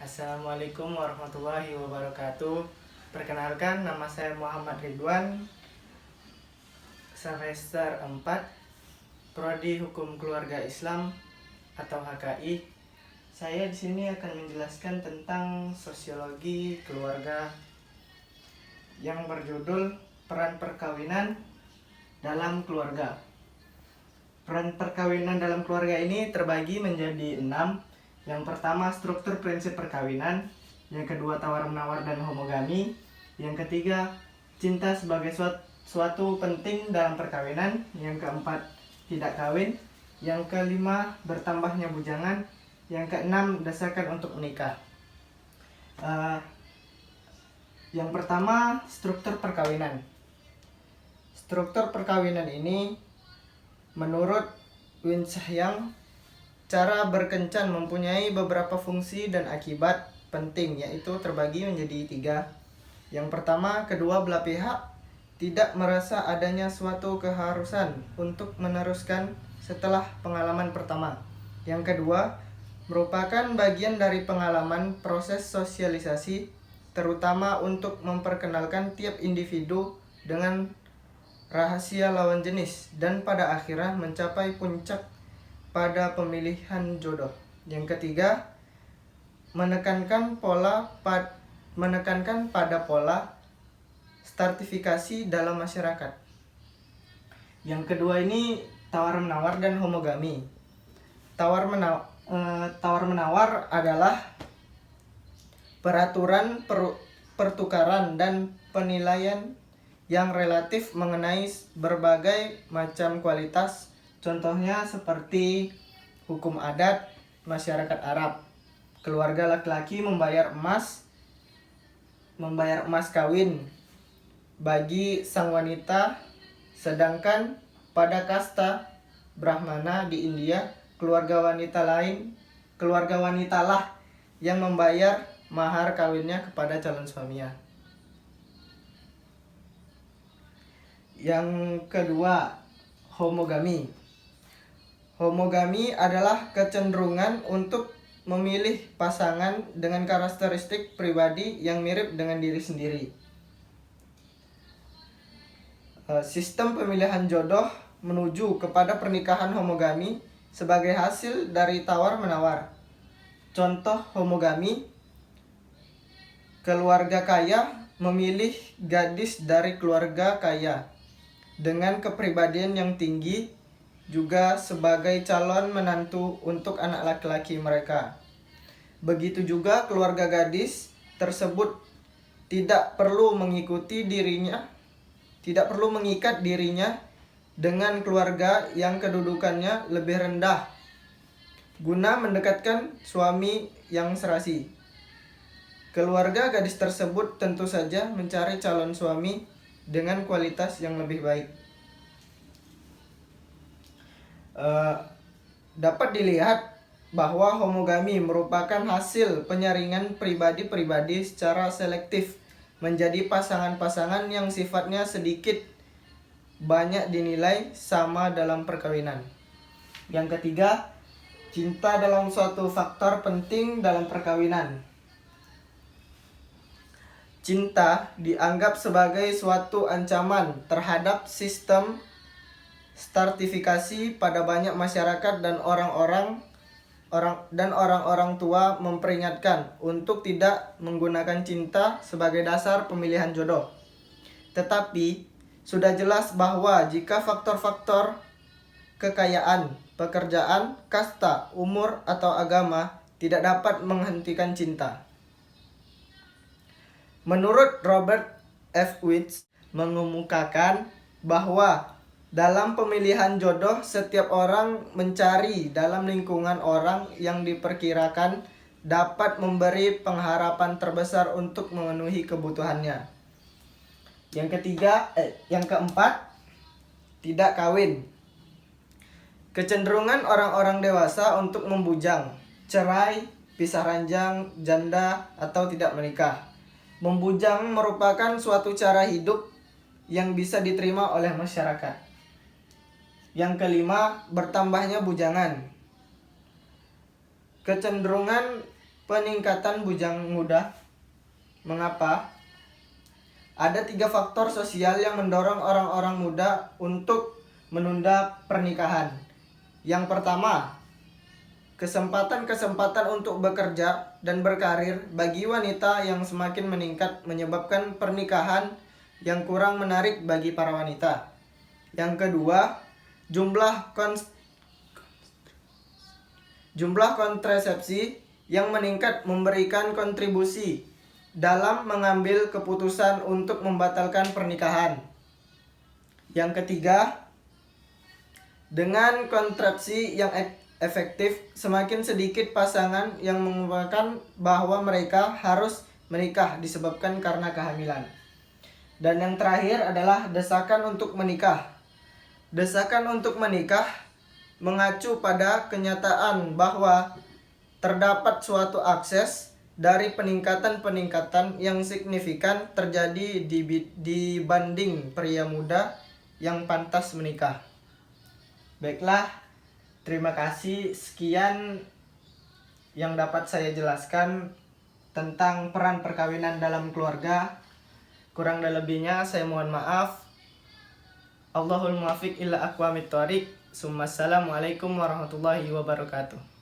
Assalamualaikum warahmatullahi wabarakatuh. Perkenalkan, nama saya Muhammad Ridwan, semester 4, Prodi Hukum Keluarga Islam atau HKI. Saya di sini akan menjelaskan tentang sosiologi keluarga yang berjudul Peran Perkawinan dalam Keluarga. Peran perkawinan dalam keluarga ini terbagi menjadi 6. Yang pertama, struktur prinsip perkawinan. Yang kedua, tawar-menawar dan homogami. Yang ketiga, cinta sebagai suatu penting dalam perkawinan. Yang keempat, tidak kawin. Yang kelima, bertambahnya bujangan. Yang keenam, desakan untuk menikah. Yang pertama, struktur perkawinan. Struktur perkawinan ini menurut Winshyang, cara berkencan mempunyai beberapa fungsi dan akibat penting, yaitu terbagi menjadi 3. Yang pertama, kedua belah pihak tidak merasa adanya suatu keharusan untuk meneruskan setelah pengalaman pertama. Yang kedua, merupakan bagian dari pengalaman proses sosialisasi, terutama untuk memperkenalkan tiap individu dengan rahasia lawan jenis dan pada akhirnya mencapai puncak pada pemilihan jodoh. Yang ketiga, menekankan pada pola stratifikasi dalam masyarakat. Yang kedua ini tawar-menawar dan homogami. Tawar-menawar adalah peraturan pertukaran dan penilaian yang relatif mengenai berbagai macam kualitas. Contohnya seperti hukum adat masyarakat Arab. Keluarga laki-laki membayar emas kawin bagi sang wanita, sedangkan pada kasta Brahmana di India, keluarga wanita lah yang membayar mahar kawinnya kepada calon suaminya. Yang kedua, homogami. Homogami adalah kecenderungan untuk memilih pasangan dengan karakteristik pribadi yang mirip dengan diri sendiri. Sistem pemilihan jodoh menuju kepada pernikahan homogami sebagai hasil dari tawar-menawar. Contoh homogami: keluarga kaya memilih gadis dari keluarga kaya dengan kepribadian yang tinggi juga sebagai calon menantu untuk anak laki-laki mereka. Begitu juga keluarga gadis tersebut tidak perlu mengikat dirinya dengan keluarga yang kedudukannya lebih rendah guna mendekatkan suami yang serasi. Keluarga gadis tersebut tentu saja mencari calon suami dengan kualitas yang lebih baik. Dapat dilihat bahwa homogami merupakan hasil penyaringan pribadi-pribadi secara selektif menjadi pasangan-pasangan yang sifatnya sedikit banyak dinilai sama dalam perkawinan. Yang ketiga, cinta dalam suatu faktor penting dalam perkawinan. Cinta dianggap sebagai suatu ancaman terhadap sistem stratifikasi pada banyak masyarakat dan orang-orang tua memperingatkan untuk tidak menggunakan cinta sebagai dasar pemilihan jodoh. Tetapi sudah jelas bahwa jika faktor-faktor kekayaan, pekerjaan, kasta, umur, atau agama tidak dapat menghentikan cinta. Menurut Robert F. Witz mengemukakan bahwa dalam pemilihan jodoh, setiap orang mencari dalam lingkungan orang yang diperkirakan dapat memberi pengharapan terbesar untuk memenuhi kebutuhannya. Yang keempat, tidak kawin. Kecenderungan orang-orang dewasa untuk membujang, cerai, pisah ranjang, janda, atau tidak menikah. Membujang merupakan suatu cara hidup yang bisa diterima oleh masyarakat. Yang kelima, bertambahnya bujangan. Kecenderungan peningkatan bujang muda. Mengapa? Ada 3 faktor sosial yang mendorong orang-orang muda untuk menunda pernikahan. Yang pertama, kesempatan-kesempatan untuk bekerja dan berkarir bagi wanita yang semakin meningkat menyebabkan pernikahan yang kurang menarik bagi para wanita. Yang kedua, jumlah kontrasepsi yang meningkat memberikan kontribusi dalam mengambil keputusan untuk membatalkan pernikahan. Yang ketiga, dengan kontrasepsi yang efektif, semakin sedikit pasangan yang mengungkapkan bahwa mereka harus menikah disebabkan karena kehamilan. Dan yang terakhir adalah desakan untuk menikah. Desakan untuk menikah mengacu pada kenyataan bahwa terdapat suatu akses dari peningkatan-peningkatan yang signifikan terjadi dibanding pria muda yang pantas menikah. Baiklah, terima kasih. Sekian yang dapat saya jelaskan tentang peran perkawinan dalam keluarga. Kurang dan lebihnya saya mohon maaf. Allahul muwaffiq ila aqwamit thoriq. Assalamualaikum warahmatullahi wabarakatuh.